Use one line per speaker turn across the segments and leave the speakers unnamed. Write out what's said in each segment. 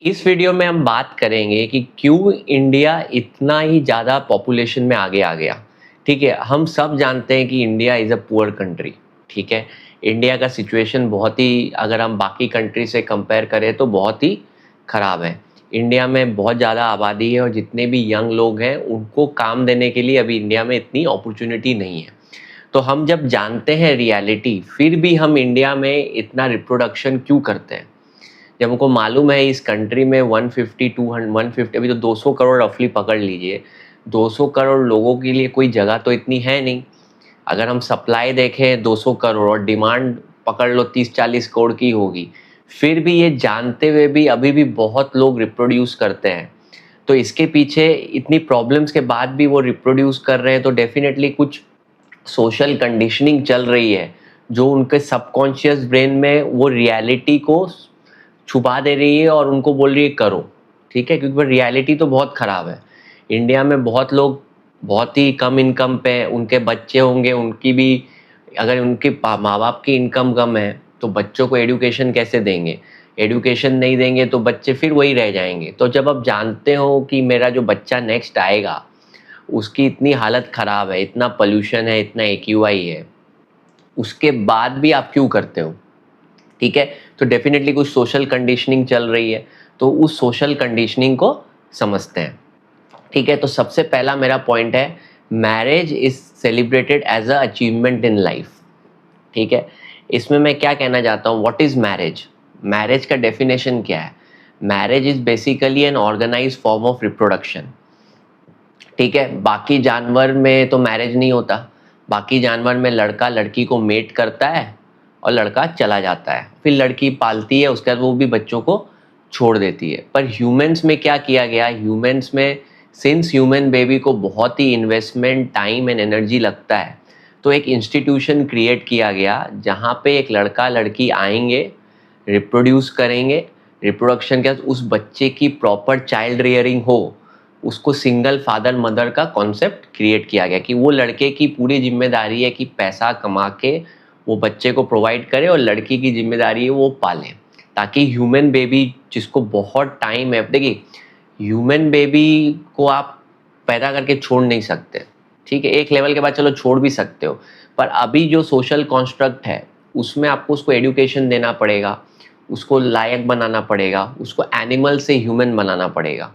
इस वीडियो में हम बात करेंगे कि क्यों इंडिया इतना ही ज़्यादा पॉपुलेशन में आगे आ गया। ठीक है, हम सब जानते हैं कि India is a poor country. ठीक है, इंडिया का सिचुएशन बहुत ही, अगर हम बाकी कंट्री से कंपेयर करें तो बहुत ही ख़राब है। इंडिया में बहुत ज़्यादा आबादी है और जितने भी यंग लोग हैं उनको काम देने के लिए अभी इंडिया में इतनी अपॉर्चुनिटी नहीं है। तो हम जब जानते हैं रियलिटी, फिर भी हम इंडिया में इतना रिप्रोडक्शन क्यों करते हैं? जब हमको मालूम है इस कंट्री में 150 200 150 अभी तो 200 करोड़ रफली पकड़ लीजिए, 200 करोड़ लोगों के लिए कोई जगह तो इतनी है नहीं। अगर हम सप्लाई देखें 200 करोड़ और डिमांड पकड़ लो 30-40 करोड़ की होगी, फिर भी ये जानते हुए भी अभी भी बहुत लोग रिप्रोड्यूस करते हैं। तो इसके पीछे इतनी प्रॉब्लम्स के बाद भी वो रिप्रोड्यूस कर रहे हैं, तो डेफिनेटली कुछ सोशल कंडीशनिंग चल रही है जो उनके सबकॉन्शियस ब्रेन में वो रियलिटी को छुपा दे रही है और उनको बोल रही है करो। ठीक है, क्योंकि रियलिटी तो बहुत ख़राब है। इंडिया में बहुत लोग बहुत ही कम इनकम पे, उनके बच्चे होंगे, उनकी भी अगर उनके माँ बाप की इनकम कम है तो बच्चों को एडुकेशन कैसे देंगे? एडुकेशन नहीं देंगे तो बच्चे फिर वही रह जाएंगे। तो जब आप जानते हो कि मेरा जो बच्चा नेक्स्ट आएगा उसकी इतनी हालत ख़राब है, इतना पोल्यूशन है, इतना एक्यूआई है, उसके बाद भी आप क्यों करते हो? ठीक है, तो डेफिनेटली कुछ सोशल कंडीशनिंग चल रही है, तो उस सोशल कंडीशनिंग को समझते हैं। ठीक है, तो सबसे पहला मेरा पॉइंट है, marriage is celebrated as a achievement in life. ठीक है, इसमें मैं क्या कहना चाहता हूँ, व्हाट इज मैरिज? मैरिज का डेफिनेशन क्या है? Marriage is basically an organize form of reproduction. ठीक है, बाकी जानवर में तो मैरिज नहीं होता। बाकी जानवर में लड़का लड़की को मेट करता है और लड़का चला जाता है, फिर लड़की पालती है, उसके बाद वो भी बच्चों को छोड़ देती है। पर ह्यूमंस में क्या किया गया? ह्यूमंस में सिंस ह्यूमन बेबी को बहुत ही इन्वेस्टमेंट, टाइम एंड एनर्जी लगता है, तो एक इंस्टीट्यूशन क्रिएट किया गया जहाँ पे एक लड़का लड़की आएंगे, रिप्रोड्यूस करेंगे, रिप्रोडक्शन के बाद उस बच्चे की प्रॉपर चाइल्ड रियरिंग हो, उसको सिंगल फादर मदर का कॉन्सेप्ट क्रिएट किया गया कि वो लड़के की पूरी जिम्मेदारी है कि पैसा कमा के वो बच्चे को प्रोवाइड करे और लड़की की जिम्मेदारी है वो पाले, ताकि ह्यूमन बेबी जिसको बहुत टाइम है, देखिए ह्यूमन बेबी को आप पैदा करके छोड़ नहीं सकते। ठीक है, एक लेवल के बाद चलो छोड़ भी सकते हो, पर अभी जो सोशल कॉन्स्ट्रक्ट है उसमें आपको उसको एडुकेशन देना पड़ेगा, उसको लायक बनाना पड़ेगा, उसको एनिमल से ह्यूमन बनाना पड़ेगा।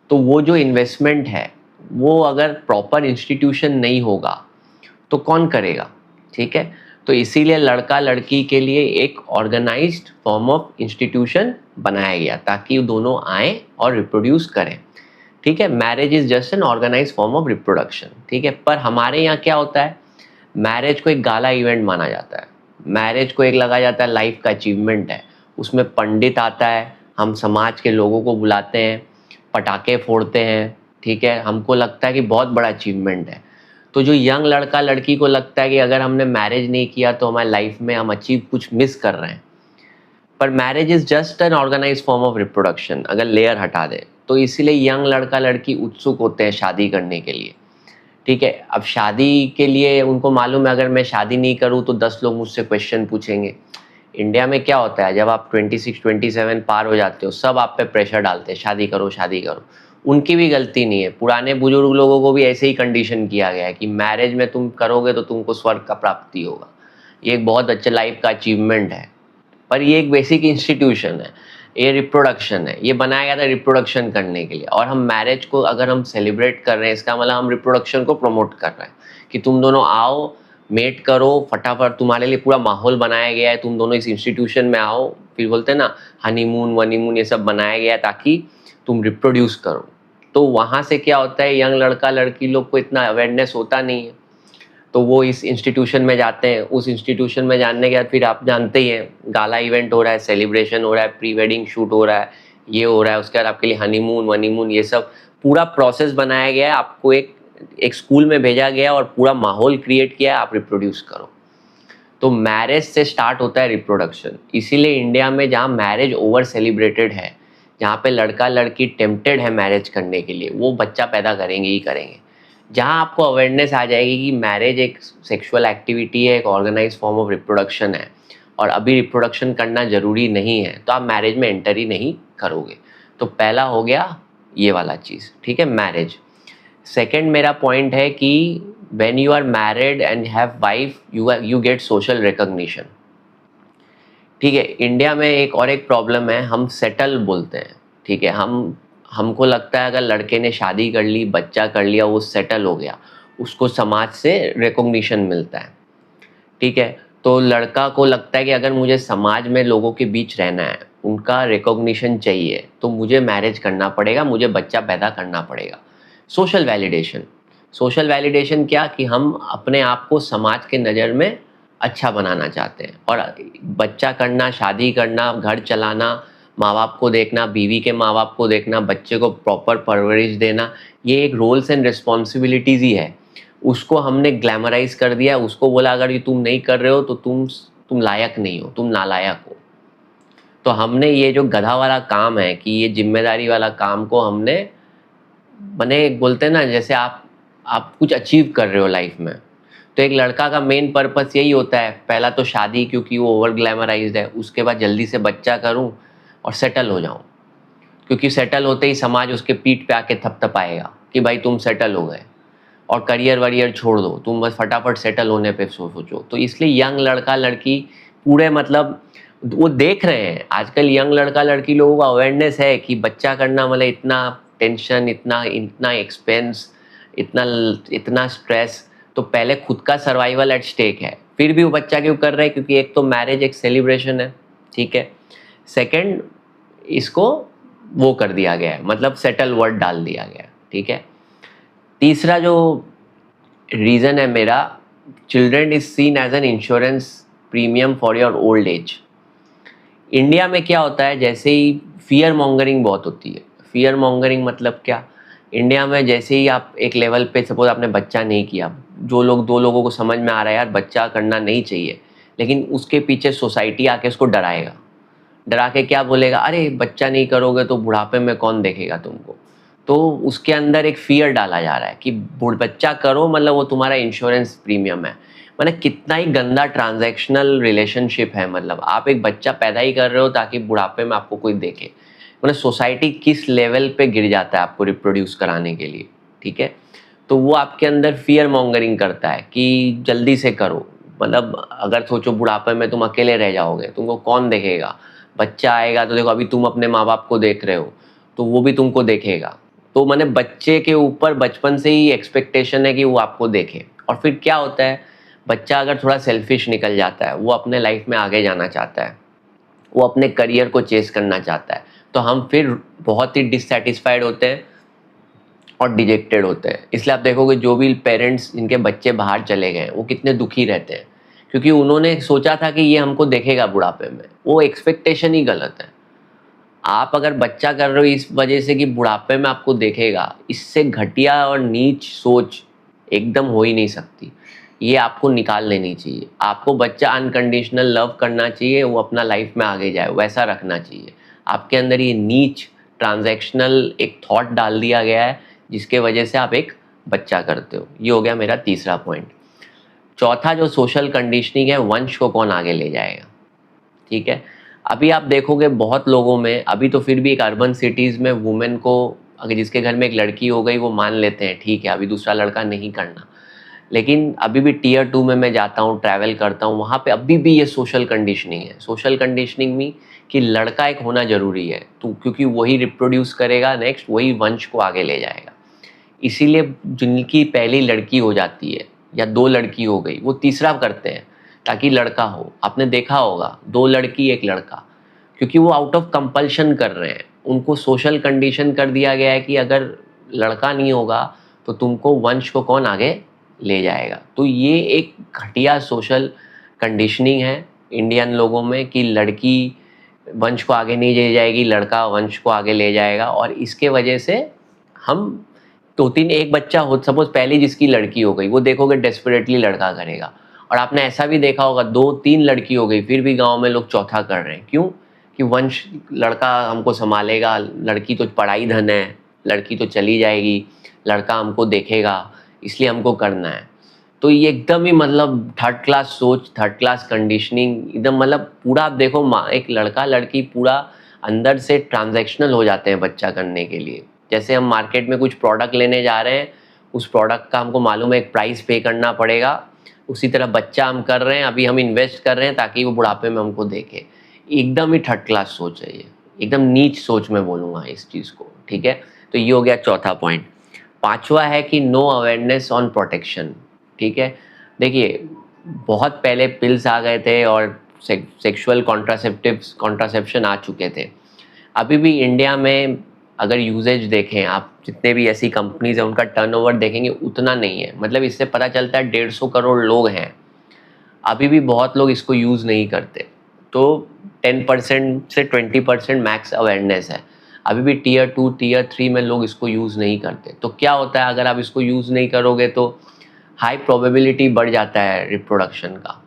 तो वो जो इन्वेस्टमेंट है वो अगर प्रॉपर इंस्टीट्यूशन नहीं होगा तो कौन करेगा? ठीक है, तो इसीलिए लड़का लड़की के लिए एक ऑर्गेनाइज्ड फॉर्म ऑफ इंस्टीट्यूशन बनाया गया ताकि दोनों आए और रिप्रोड्यूस करें। ठीक है, marriage is just an organize form of reproduction. ठीक है, पर हमारे यहाँ क्या होता है, मैरिज को एक गाला इवेंट माना जाता है। मैरिज को एक लगा जाता है लाइफ का अचीवमेंट है, उसमें पंडित आता है, हम समाज के लोगों को बुलाते हैं, पटाखे फोड़ते हैं। ठीक है, हमको लगता है कि बहुत बड़ा अचीवमेंट है। तो जो यंग लड़का लड़की को लगता है कि अगर हमने मैरिज नहीं किया तो हमारी लाइफ में हम अचीव कुछ मिस कर रहे हैं। पर marriage is just an organize form of reproduction, अगर लेयर हटा दे तो। इसीलिए यंग लड़का लड़की उत्सुक होते हैं शादी करने के लिए। ठीक है, अब शादी के लिए उनको मालूम है अगर मैं शादी नहीं करूं तो 10 लोग मुझसे क्वेश्चन पूछेंगे। इंडिया में क्या होता है, जब आप 26-27 पार हो जाते हो सब आप पे प्रेशर डालते हैं, शादी करो शादी करो। उनकी भी गलती नहीं है, पुराने बुजुर्ग लोगों को भी ऐसे ही कंडीशन किया गया है कि मैरिज में तुम करोगे तो तुमको स्वर्ग का प्राप्ति होगा, ये एक बहुत अच्छा लाइफ का अचीवमेंट है। पर ये एक बेसिक इंस्टीट्यूशन है, ये रिप्रोडक्शन है, ये बनाया गया था रिप्रोडक्शन करने के लिए। और हम मैरिज को अगर हम सेलिब्रेट कर रहे हैं, इसका मतलब हम रिप्रोडक्शन को प्रमोट कर रहे हैं कि तुम दोनों आओ, मेट करो फटाफट, तुम्हारे लिए पूरा माहौल बनाया गया है, तुम दोनों इस इंस्टीट्यूशन में आओ। फिर बोलते हैं ना हनीमून वनीमून, ये सब बनाया गया है ताकि तुम रिप्रोड्यूस करो। तो वहाँ से क्या होता है, यंग लड़का लड़की लोग को इतना अवेयरनेस होता नहीं है, तो वो इस इंस्टीट्यूशन में जाते हैं। उस इंस्टीट्यूशन में जानने के बाद फिर आप जानते ही हैं, गाला इवेंट हो रहा है, सेलिब्रेशन हो रहा है, प्री वेडिंग शूट हो रहा है, ये हो रहा है, उसके बाद आपके लिए हनीमून वनीमून, ये सब पूरा प्रोसेस बनाया गया है। आपको एक एक स्कूल में भेजा गया और पूरा माहौल क्रिएट किया है, आप रिप्रोड्यूस करो। तो मैरिज से स्टार्ट होता है रिप्रोडक्शन। इसीलिए इंडिया में जहाँ मैरिज ओवर सेलिब्रेटेड है, जहाँ पे लड़का लड़की टेम्पटेड है मैरिज करने के लिए, वो बच्चा पैदा करेंगे ही करेंगे। जहाँ आपको अवेयरनेस आ जाएगी कि मैरिज एक सेक्सुअल एक्टिविटी है, एक ऑर्गेनाइज फॉर्म ऑफ रिप्रोडक्शन है और अभी रिप्रोडक्शन करना ज़रूरी नहीं है, तो आप मैरिज में एंटर ही नहीं करोगे। तो पहला हो गया ये वाला चीज़, ठीक है, मैरिज। सेकंड मेरा पॉइंट है कि when you are married and have wife, you get social recognition, ठीक है। इंडिया में एक प्रॉब्लम है, हम सेटल बोलते हैं, ठीक है। हमको लगता है अगर लड़के ने शादी कर ली, बच्चा कर लिया, वो सेटल हो गया, उसको समाज से रिकॉग्निशन मिलता है, ठीक है। तो लड़का को लगता है कि अगर मुझे समाज में लोगों के बीच रहना है, उनका रिकॉग्निशन चाहिए, तो मुझे मैरिज करना पड़ेगा, मुझे बच्चा पैदा करना पड़ेगा। सोशल वैलिडेशन, सोशल वैलिडेशन क्या कि हम अपने आप को समाज के नज़र में अच्छा बनाना चाहते हैं, और बच्चा करना, शादी करना, घर चलाना, माँ बाप को देखना, बीवी के माँ बाप को देखना, बच्चे को प्रॉपर परवरिश देना, ये एक रोल्स एंड रिस्पॉन्सिबिलिटीज़ ही है। उसको हमने ग्लैमराइज कर दिया, उसको बोला अगर ये तुम नहीं कर रहे हो तो तुम लायक नहीं हो, तुम नालायक हो। तो हमने ये जो गधा वाला काम है कि ये जिम्मेदारी वाला काम को हमने, मैंने बोलते हैं ना, जैसे आप कुछ अचीव कर रहे हो लाइफ में, तो एक लड़का का मेन पर्पस यही होता है, पहला तो शादी, क्योंकि वो ओवर ग्लैमराइज्ड है, उसके बाद जल्दी से बच्चा करूं और सेटल हो जाऊं, क्योंकि सेटल होते ही समाज उसके पीठ पे आके थपथपाएगा कि भाई तुम सेटल हो गए, और करियर वरियर छोड़ दो, तुम बस फटाफट सेटल होने पे सोचो। तो इसलिए यंग लड़का लड़की पूरे मतलब वो देख रहे हैं आजकल, यंग लड़का लड़की लोगों का अवेयरनेस है कि बच्चा करना मतलब इतना टेंशन, इतना इतना एक्सपेंस, इतना इतना स्ट्रेस। तो पहले खुद का सर्वाइवल एट स्टेक है, फिर भी वो बच्चा क्यों कर रहे हैं, क्योंकि एक तो मैरिज एक सेलिब्रेशन है, ठीक है। सेकंड, इसको वो कर दिया गया है, मतलब सेटल वर्ड डाल दिया गया है, ठीक है। तीसरा जो रीज़न है मेरा, children is seen as an insurance premium for your old age. India में क्या होता है, जैसे ही फियर मॉन्गरिंग बहुत होती है। फियर मॉन्गरिंग मतलब क्या, इंडिया में जैसे ही आप एक लेवल पे, सपोज आपने बच्चा नहीं किया, दो लोगों को समझ में आ रहा है यार बच्चा करना नहीं चाहिए, लेकिन उसके पीछे सोसाइटी आके उसको डराएगा, डरा के क्या बोलेगा, अरे बच्चा नहीं करोगे तो बुढ़ापे में कौन देखेगा तुमको। तो उसके अंदर एक फियर डाला जा रहा है कि बच्चा करो मतलब वो तुम्हारा इंश्योरेंस प्रीमियम है। मतलब कितना ही गंदा ट्रांजैक्शनल रिलेशनशिप है, मतलब आप एक बच्चा पैदा ही कर रहे हो ताकि बुढ़ापे में आपको कोई देखे। मतलब सोसाइटी किस लेवल पे गिर जाता है आपको रिप्रोड्यूस कराने के लिए, ठीक है। तो वो आपके अंदर फियर मॉन्गरिंग करता है कि जल्दी से करो, मतलब अगर सोचो बुढ़ापे में तुम अकेले रह जाओगे, तुमको कौन देखेगा, बच्चा आएगा तो देखो अभी तुम अपने माँ बाप को देख रहे हो, तो वो भी तुमको देखेगा। तो मैंने बच्चे के ऊपर बचपन से ही एक्सपेक्टेशन है कि वो आपको देखे। और फिर क्या होता है, बच्चा अगर थोड़ा सेल्फिश निकल जाता है, वो अपने लाइफ में आगे जाना चाहता है, वो अपने करियर को चेस करना चाहता है, तो हम फिर बहुत ही डिससेटिस्फाइड होते हैं और डिजेक्टेड होते हैं। इसलिए आप देखोगे जो भी पेरेंट्स जिनके बच्चे बाहर चले गए वो कितने दुखी रहते हैं, क्योंकि उन्होंने सोचा था कि ये हमको देखेगा बुढ़ापे में। वो एक्सपेक्टेशन ही गलत है। आप अगर बच्चा कर रहे हो इस वजह से कि बुढ़ापे में आपको देखेगा, इससे घटिया और नीच सोच एकदम हो ही नहीं सकती। ये आपको निकाल लेनी चाहिए। आपको बच्चा अनकंडीशनल लव करना चाहिए, वो अपना लाइफ में आगे जाए, वैसा रखना चाहिए। आपके अंदर ये नीच ट्रांजैक्शनल एक थॉट डाल दिया गया है, जिसके वजह से आप एक बच्चा करते हो। ये हो गया मेरा तीसरा पॉइंट। चौथा जो सोशल कंडीशनिंग है, वंश को कौन आगे ले जाएगा, ठीक है। अभी आप देखोगे बहुत लोगों में, अभी तो फिर भी एक अर्बन सिटीज़ में वुमेन को, अगर जिसके घर में एक लड़की हो गई वो मान लेते हैं ठीक है अभी दूसरा लड़का नहीं करना। लेकिन अभी भी टियर 2 में मैं जाता हूँ, ट्रैवल करता हूँ, वहाँ पे अभी भी ये सोशल कंडीशनिंग है। सोशल कंडीशनिंग में कि लड़का एक होना ज़रूरी है, तो क्योंकि वही रिप्रोड्यूस करेगा, नेक्स्ट वही वंश को आगे ले जाएगा। इसीलिए जिनकी पहली लड़की हो जाती है या 2 लड़की हो गई, वो तीसरा करते हैं ताकि लड़का हो। आपने देखा होगा 2 लड़की 1 लड़का, क्योंकि वो आउट ऑफ कंपल्शन कर रहे हैं। उनको सोशल कंडीशन कर दिया गया है कि अगर लड़का नहीं होगा तो तुमको वंश को कौन आगे ले जाएगा। तो ये एक घटिया सोशल कंडीशनिंग है इंडियन लोगों में कि लड़की वंश को आगे नहीं ले जाएगी, लड़का वंश को आगे ले जाएगा। और इसके वजह से हम 2-3 एक बच्चा हो, सपोज पहली जिसकी लड़की हो गई, वो देखोगे डेस्परेटली लड़का करेगा। और आपने ऐसा भी देखा होगा 2-3 लड़की हो गई फिर भी गांव में लोग चौथा कर रहे हैं, क्यों? कि वंश, लड़का हमको संभालेगा, लड़की तो पढ़ाई धन है, लड़की तो चली जाएगी, लड़का हमको देखेगा, इसलिए हमको करना है। तो ये एकदम ही मतलब थर्ड क्लास सोच, थर्ड क्लास कंडीशनिंग एकदम, मतलब पूरा आप देखो एक लड़का लड़की पूरा अंदर से ट्रांजैक्शनल हो जाते हैं बच्चा करने के लिए। जैसे हम मार्केट में कुछ प्रोडक्ट लेने जा रहे हैं, उस प्रोडक्ट का हमको मालूम है एक प्राइस पे करना पड़ेगा, उसी तरह बच्चा हम कर रहे हैं, अभी हम इन्वेस्ट कर रहे हैं ताकि वो बुढ़ापे में हमको देखे। एकदम ही थर्ड क्लास सोच है ये, एकदम नीच सोच में बोलूँगा इस चीज़ को, ठीक है। तो ये हो गया चौथा पॉइंट। पांचवा है कि नो अवेयरनेस ऑन प्रोटेक्शन, ठीक है। देखिए बहुत पहले पिल्स आ गए थे और सेक्सुअल कॉन्ट्रासेप्शन आ चुके थे। अभी भी इंडिया में अगर यूजेज देखें आप, जितने भी ऐसी कंपनीज हैं उनका टर्नओवर देखेंगे उतना नहीं है। मतलब इससे पता चलता है 150 करोड़ लोग हैं, अभी भी बहुत लोग इसको यूज़ नहीं करते। तो 10% से 20% मैक्स अवेयरनेस है। अभी भी टीयर 2 टीयर 3 में लोग इसको यूज़ नहीं करते। तो क्या होता है, अगर आप इसको यूज़ नहीं करोगे तो हाई प्रोबेबिलिटी बढ़ जाता है रिप्रोडक्शन का,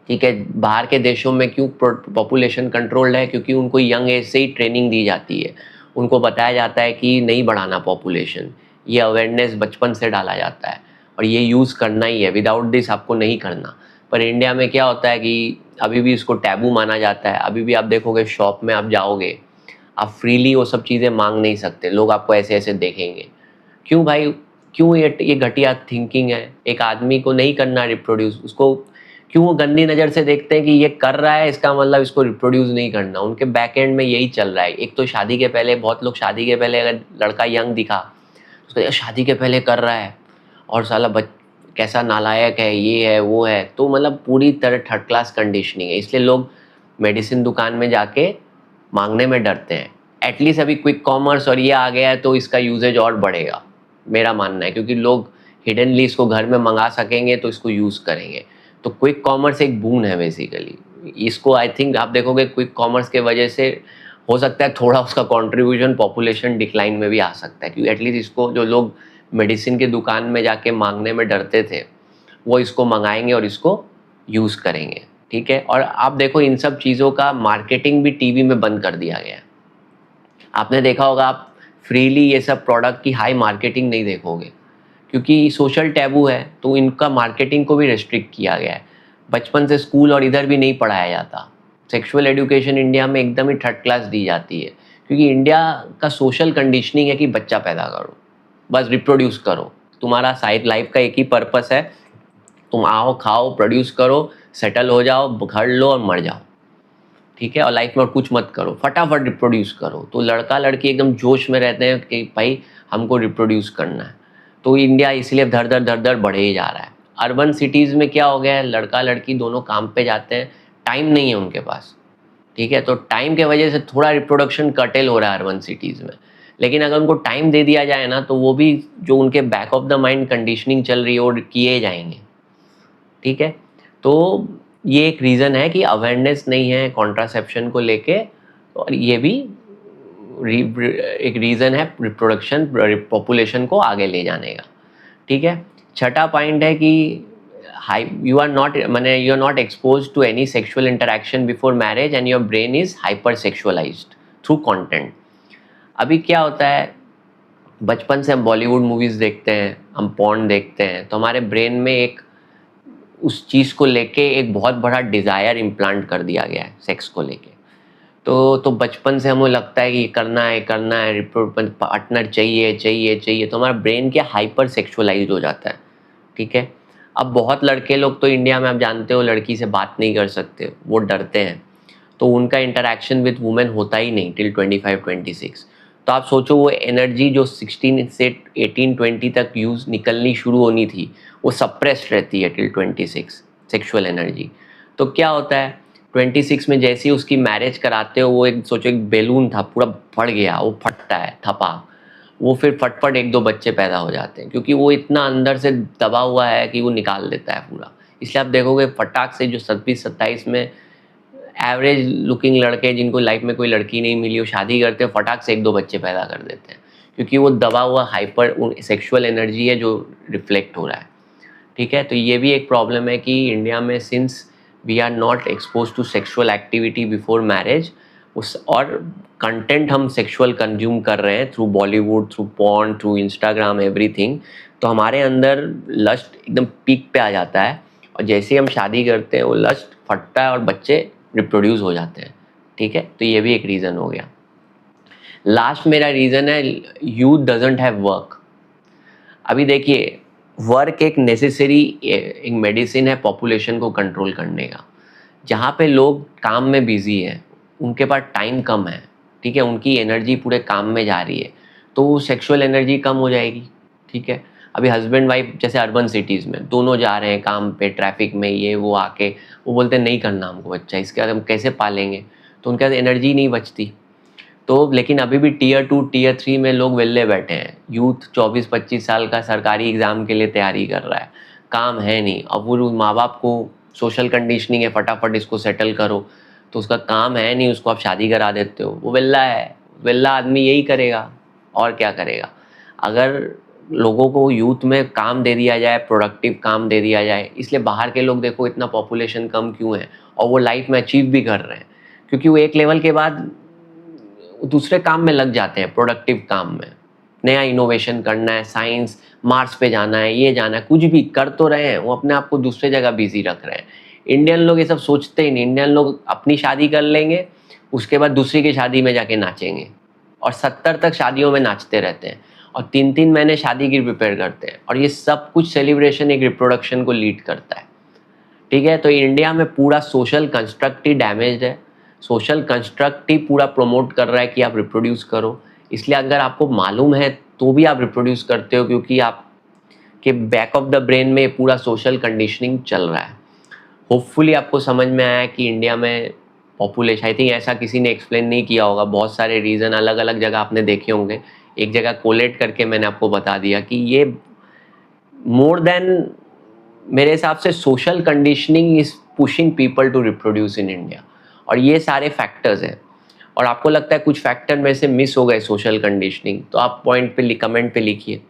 ठीक है। बाहर के देशों में क्यों पॉपुलेशन कंट्रोल्ड है, क्योंकि उनको यंग एज से ही ट्रेनिंग दी जाती है, उनको बताया जाता है कि नहीं बढ़ाना पॉपुलेशन, ये अवेयरनेस बचपन से डाला जाता है और ये यूज़ करना ही है, विदाउट दिस आपको नहीं करना। पर इंडिया में क्या होता है कि अभी भी इसको टैबू माना जाता है। अभी भी आप देखोगे शॉप में आप जाओगे, आप फ्रीली वो सब चीज़ें मांग नहीं सकते, लोग आपको ऐसे ऐसे देखेंगे। क्यों भाई, क्यों ये घटिया थिंकिंग है। एक आदमी को नहीं करना रिप्रोड्यूस, उसको क्यों वो गंदी नज़र से देखते हैं कि ये कर रहा है इसका मतलब इसको रिप्रोड्यूस नहीं करना। उनके बैक एंड में यही चल रहा है। एक तो शादी के पहले, बहुत लोग शादी के पहले अगर लड़का यंग दिखा उसको शादी के पहले कर रहा है और साला कैसा नालायक है, ये है वो है। तो मतलब पूरी तरह थर्ड क्लास कंडीशनिंग है, इसलिए लोग मेडिसिन दुकान में जाके मांगने में डरते हैं। एटलीस्ट अभी क्विक कॉमर्स और ये आ गया है तो इसका यूजेज और बढ़ेगा, मेरा मानना है, क्योंकि लोग हिडनली इसको घर में मंगा सकेंगे तो इसको यूज़ करेंगे। तो क्विक कॉमर्स एक बून है बेसिकली। इसको आई थिंक आप देखोगे क्विक कॉमर्स के वजह से हो सकता है थोड़ा उसका कंट्रीब्यूशन पॉपुलेशन डिक्लाइन में भी आ सकता है, क्योंकि एटलीस्ट इसको जो लोग मेडिसिन के दुकान में जाके मांगने में डरते थे वो इसको मंगाएंगे और इसको यूज़ करेंगे, ठीक है। और आप देखो इन सब चीज़ों का मार्केटिंग भी टीवी में बंद कर दिया गया है। आपने देखा होगा, आप फ्रीली ये सब प्रोडक्ट की हाई मार्केटिंग नहीं देखोगे, क्योंकि सोशल टैबू है तो इनका मार्केटिंग को भी रेस्ट्रिक्ट किया गया है। बचपन से स्कूल और इधर भी नहीं पढ़ाया जाता। सेक्सुअल एजुकेशन इंडिया में एकदम ही थर्ड क्लास दी जाती है, क्योंकि इंडिया का सोशल कंडीशनिंग है कि बच्चा पैदा करो, बस रिप्रोड्यूस करो। तुम्हारा साइड लाइफ का एक ही पर्पस है, तुम आओ खाओ प्रोड्यूस करो, सेटल हो जाओ, घर लो और मर जाओ, ठीक है। और लाइफ में कुछ मत करो, फटाफट रिप्रोड्यूस करो। तो लड़का लड़की एकदम जोश में रहते हैं कि भाई हमको रिप्रोड्यूस करना है। तो इंडिया इसलिए धर धर बढ़े ही जा रहा है। अर्बन सिटीज़ में क्या हो गया है, लड़का लड़की दोनों काम पे जाते हैं, टाइम नहीं है उनके पास, ठीक है। तो टाइम के वजह से थोड़ा रिप्रोडक्शन कर्टेल हो रहा है अर्बन सिटीज़ में। लेकिन अगर उनको टाइम दे दिया जाए ना तो वो भी जो उनके back of the mind conditioning चल रही है वो किए जाएंगे, ठीक है। तो ये एक रीज़न है कि अवेयरनेस नहीं है कॉन्ट्रासेप्शन को लेके, और ये भी एक रीज़न है रिप्रोडक्शन पॉपुलेशन को आगे ले जाने का, ठीक है। छठा पॉइंट है कि you are not expose to any sexual interaction before marriage and your brain is hyper sexualised through content. अभी क्या होता है, बचपन से हम बॉलीवुड मूवीज़ देखते हैं, हम पॉर्न देखते हैं, तो हमारे ब्रेन में एक उस चीज़ को लेके एक बहुत बड़ा डिज़ायर इम्प्लांट कर दिया गया है सेक्स को लेके। तो बचपन से हमें लगता है कि करना है, पार्टनर चाहिए। तो हमारा ब्रेन क्या हाइपर सेक्सुअलाइज्ड हो जाता है, ठीक है। अब बहुत लड़के लोग तो इंडिया में आप जानते हो लड़की से बात नहीं कर सकते, वो डरते हैं, तो उनका इंटरेक्शन विद वुमेन होता ही नहीं टिल 25-26। तो आप सोचो वो एनर्जी जो 16 से 18-20 तक यूज़ निकलनी शुरू होनी थी वो सप्रेस्ड रहती है टिल 26, सेक्सुअल एनर्जी। तो क्या होता है 26 में जैसे ही उसकी मैरिज कराते हो, वो एक सोचो एक बैलून था पूरा फट गया, वो फटता है थपा, वो फिर फटफट 1-2 बच्चे पैदा हो जाते हैं, क्योंकि वो इतना अंदर से दबा हुआ है कि वो निकाल देता है पूरा। इसलिए आप देखोगे फटाक से जो 26-27 में एवरेज लुकिंग लड़के जिनको लाइफ में कोई लड़की नहीं मिली, वो शादी करते हैं, फटाक से 1-2 बच्चे पैदा कर देते हैं, क्योंकि वो दबा हुआ हाइपर सेक्सुअल एनर्जी है जो रिफ्लेक्ट हो रहा है, ठीक है। तो ये भी एक प्रॉब्लम है कि इंडिया में since we are not expose to sexual activity before marriage, उस और कंटेंट हम सेक्सुअल कंज्यूम कर रहे हैं through Bollywood, through porn, through Instagram, everything. तो हमारे अंदर लस्ट एकदम पीक पे आ जाता है, और जैसे ही हम शादी करते हैं वो लस्ट फटता है और बच्चे रिप्रोड्यूस हो जाते हैं, ठीक है, तो ये भी एक रीज़न हो गया। लास्ट मेरा रीज़न है यूथ डजंट हैव वर्क। अभी देखिए, वर्क एक नेसेसरी एक मेडिसिन है पॉपुलेशन को कंट्रोल करने का। जहाँ पे लोग काम में बिजी हैं, उनके पास टाइम कम है, ठीक है, उनकी एनर्जी पूरे काम में जा रही है, तो सेक्सुअल एनर्जी कम हो जाएगी, ठीक है। अभी हस्बैंड वाइफ जैसे अर्बन सिटीज़ में दोनों जा रहे हैं काम पे, ट्रैफिक में ये वो आके वो बोलते हैं नहीं करना हमको बच्चा, इसके बाद हम कैसे पालेंगे, तो उनके पास एनर्जी नहीं बचती। तो लेकिन अभी भी टीयर 2 टीयर 3 में लोग वेले बैठे हैं। यूथ 24-25 साल का सरकारी एग्ज़ाम के लिए तैयारी कर रहा है, काम है नहीं। अब वो माँ बाप को सोशल कंडीशनिंग है, फटाफट इसको सेटल करो, तो उसका काम है नहीं, उसको आप शादी करा देते हो, वो वेल्ला है। वेल्ला आदमी यही करेगा और क्या करेगा। अगर लोगों को यूथ में काम दे दिया जाए, प्रोडक्टिव काम दे दिया जाए, इसलिए बाहर के लोग देखो इतना पॉपुलेशन कम क्यों है और वो लाइफ में अचीव भी कर रहे हैं, क्योंकि वो एक लेवल के बाद दूसरे काम में लग जाते हैं, प्रोडक्टिव काम में। नया इनोवेशन करना है, साइंस, मार्स पे जाना है, ये जाना है, कुछ भी कर तो रहे हैं, वो अपने आप को दूसरे जगह बिजी रख रहे हैं। इंडियन लोग ये सब सोचते ही नहीं। इंडियन लोग अपनी शादी कर लेंगे, उसके बाद दूसरी की शादी में जाके नाचेंगे और 70 तक शादियों में नाचते रहते हैं और 3-3 महीने शादी की प्रिपेयर करते हैं, और ये सब कुछ सेलिब्रेशन एक रिप्रोडक्शन को लीड करता है, ठीक है। तो इंडिया में पूरा सोशल कंस्ट्रक्ट ही डैमेज्ड है। सोशल कंस्ट्रक्ट ही पूरा प्रमोट कर रहा है कि आप रिप्रोड्यूस करो, इसलिए अगर आपको मालूम है तो भी आप रिप्रोड्यूस करते हो, क्योंकि आपके बैक ऑफ द ब्रेन में पूरा सोशल कंडीशनिंग चल रहा है। होपफुली आपको समझ में आया कि इंडिया में पॉपुलेशन, आई थिंक ऐसा किसी ने एक्सप्लेन नहीं किया होगा, बहुत सारे रीज़न अलग अलग जगह आपने देखे होंगे, एक जगह कोलेट करके मैंने आपको बता दिया कि ये मोर देन, मेरे हिसाब से social conditioning is pushing people to reproduce in India, और ये सारे फैक्टर्स हैं। और आपको लगता है कुछ फैक्टर में से मिस हो गए सोशल कंडीशनिंग, तो आप पॉइंट पे कमेंट पे लिखिए,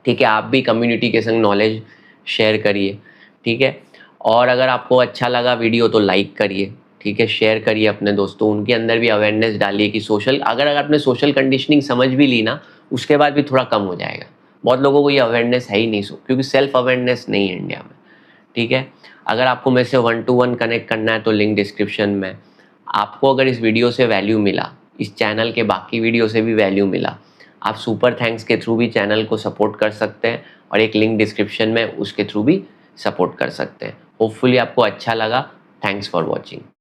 ठीक है। आप भी कम्युनिटी के संग नॉलेज शेयर करिए, ठीक है। और अगर आपको अच्छा लगा वीडियो तो लाइक करिए, ठीक है, शेयर करिए अपने दोस्तों, उनके अंदर भी अवेयरनेस डालिए कि सोशल, अगर आपने सोशल कंडीशनिंग समझ भी ली ना, उसके बाद भी थोड़ा कम हो जाएगा। बहुत लोगों को ये अवेयरनेस है ही नहीं, क्योंकि सेल्फ अवेयरनेस नहीं है इंडिया में, ठीक है। अगर आपको मेरे से 1-to-1 कनेक्ट करना है तो लिंक डिस्क्रिप्शन में। आपको अगर इस वीडियो से वैल्यू मिला, इस चैनल के बाकी वीडियो से भी वैल्यू मिला, आप सुपर थैंक्स के थ्रू भी चैनल को सपोर्ट कर सकते हैं, और एक लिंक डिस्क्रिप्शन में उसके थ्रू भी सपोर्ट कर सकते हैं। होपफुली आपको अच्छा लगा। Thanks for watching.